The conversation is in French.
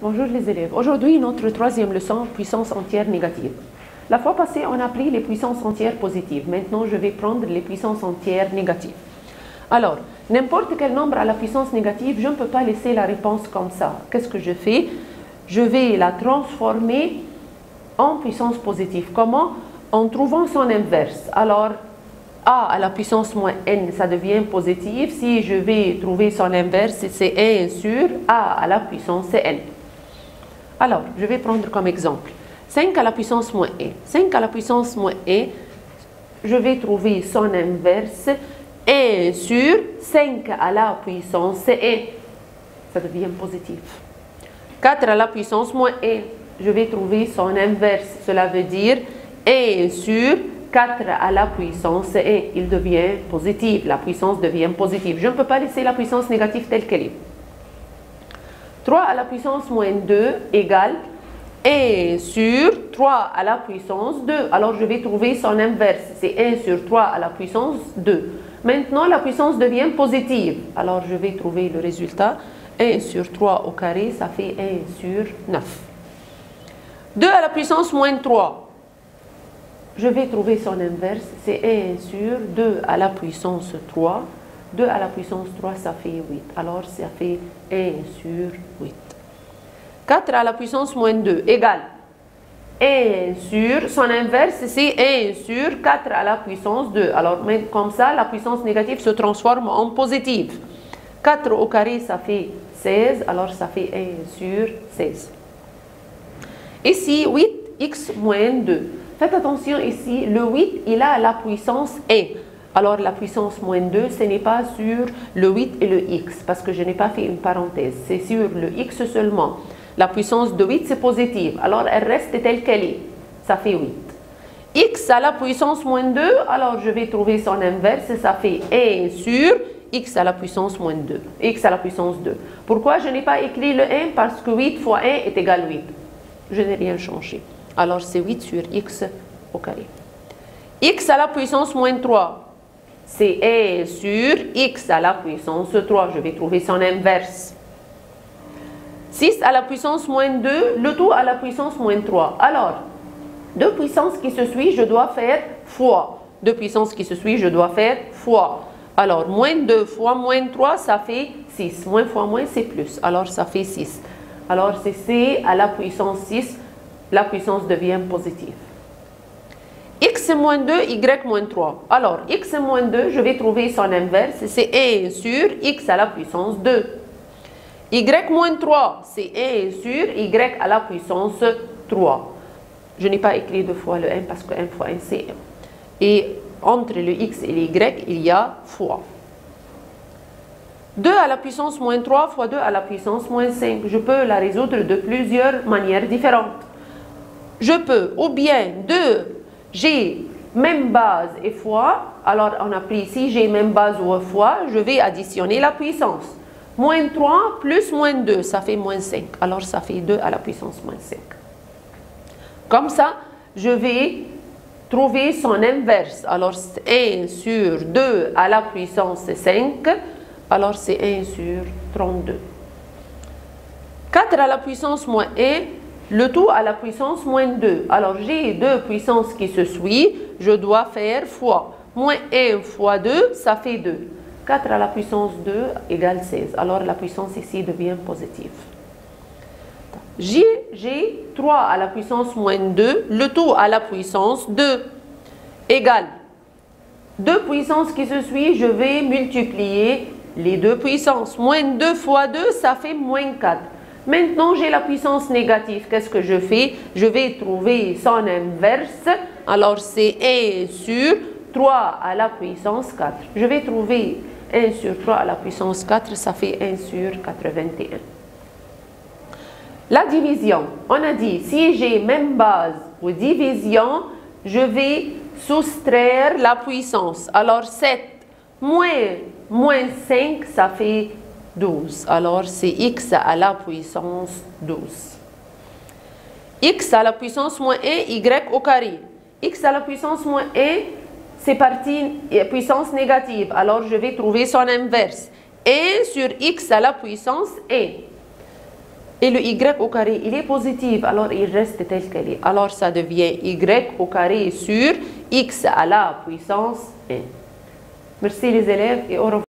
Bonjour les élèves. Aujourd'hui, notre troisième leçon, puissance entière négative. La fois passée, on a pris les puissances entières positives. Maintenant, je vais prendre les puissances entières négatives. Alors, n'importe quel nombre à la puissance négative, je ne peux pas laisser la réponse comme ça. Qu'est-ce que je fais? Je vais la transformer en puissance positive. Comment? En trouvant son inverse. Alors, a à la puissance moins n, ça devient positif. Si je vais trouver son inverse, c'est 1 sur a à la puissance n. Alors, je vais prendre comme exemple 5 à la puissance moins 1. 5 à la puissance moins 1, je vais trouver son inverse 1 sur 5 à la puissance 1. Ça devient positif. 4 à la puissance moins 1, je vais trouver son inverse. Cela veut dire 1 sur 4 à la puissance 1. Il devient positif. La puissance devient positive. Je ne peux pas laisser la puissance négative telle qu'elle est. 3 à la puissance moins 2 égale 1 sur 3 à la puissance 2. Alors, je vais trouver son inverse. C'est 1 sur 3 à la puissance 2. Maintenant, la puissance devient positive. Alors, je vais trouver le résultat. 1 sur 3 au carré, ça fait 1 sur 9. 2 à la puissance moins 3. Je vais trouver son inverse. C'est 1 sur 2 à la puissance 3. 2 à la puissance 3, ça fait 8. Alors, ça fait 1 sur 8. 4 à la puissance moins 2 égale 1 sur, son inverse, c'est 1 sur 4 à la puissance 2. Alors, comme ça, la puissance négative se transforme en positive. 4 au carré, ça fait 16. Alors, ça fait 1 sur 16. Ici, 8x moins 2. Faites attention ici, le 8, il a la puissance 1. Alors, la puissance moins 2, ce n'est pas sur le 8 et le x, parce que je n'ai pas fait une parenthèse. C'est sur le x seulement. La puissance de 8, c'est positive. Alors, elle reste telle qu'elle est. Ça fait 8. X à la puissance moins 2, alors je vais trouver son inverse. Ça fait 1 sur x à la puissance moins 2. X à la puissance 2. Pourquoi je n'ai pas écrit le 1? Parce que 8 fois 1 est égal à 8. Je n'ai rien changé. Alors, c'est 8 sur x au carré. X à la puissance moins 3. C'est 1 sur x à la puissance 3. Je vais trouver son inverse. 6 à la puissance moins 2, le tout à la puissance moins 3. Alors, deux puissances qui se suivent, je dois faire fois. Deux puissances qui se suivent, je dois faire fois. Alors, moins 2 fois moins 3, ça fait 6. Moins fois moins, c'est plus. Alors, ça fait 6. Alors, c'est c à la puissance 6. La puissance devient positive. X moins 2, y moins 3. Alors, x moins 2, je vais trouver son inverse. C'est 1 sur x à la puissance 2. Y moins 3, c'est 1 sur y à la puissance 3. Je n'ai pas écrit deux fois le 1 parce que 1 fois 1, c'est 1. Et entre le x et le y, il y a fois. 2 à la puissance moins 3 fois 2 à la puissance moins 5. Je peux la résoudre de plusieurs manières différentes. Je peux, ou bien 2, j'ai même base et fois. Alors, on a pris ici, j'ai même base ou fois. Je vais additionner la puissance. Moins 3 plus moins 2, ça fait moins 5. Alors, ça fait 2 à la puissance moins 5. Comme ça, je vais trouver son inverse. Alors, c'est 1 sur 2 à la puissance 5. Alors, c'est 1 sur 32. 4 à la puissance moins 1, le tout à la puissance moins 2. Alors, j'ai deux puissances qui se suivent. Je dois faire fois. Moins 1 fois 2, ça fait 2. 4 à la puissance 2 égale 16. Alors, la puissance ici devient positive. J'ai 3 à la puissance moins 2, le tout à la puissance 2 égale deux puissances qui se suivent. Je vais multiplier les deux puissances. Moins 2 fois 2, ça fait moins 4. Maintenant, j'ai la puissance négative. Qu'est-ce que je fais? Je vais trouver son inverse. Alors, c'est 1 sur 3 à la puissance 4. Je vais trouver 1 sur 3 à la puissance 4, ça fait 1 sur 81. La division, on a dit, si j'ai même base ou division, je vais soustraire la puissance. Alors, 7 moins 5, ça fait 12. Alors, c'est x à la puissance 12. X à la puissance moins 1, y au carré. X à la puissance moins 1, c'est partie puissance négative. Alors, je vais trouver son inverse. 1 sur x à la puissance 1. et le y au carré, il est positif, alors il reste tel qu'il est. Alors ça devient y au carré sur x à la puissance n. Merci les élèves et au revoir.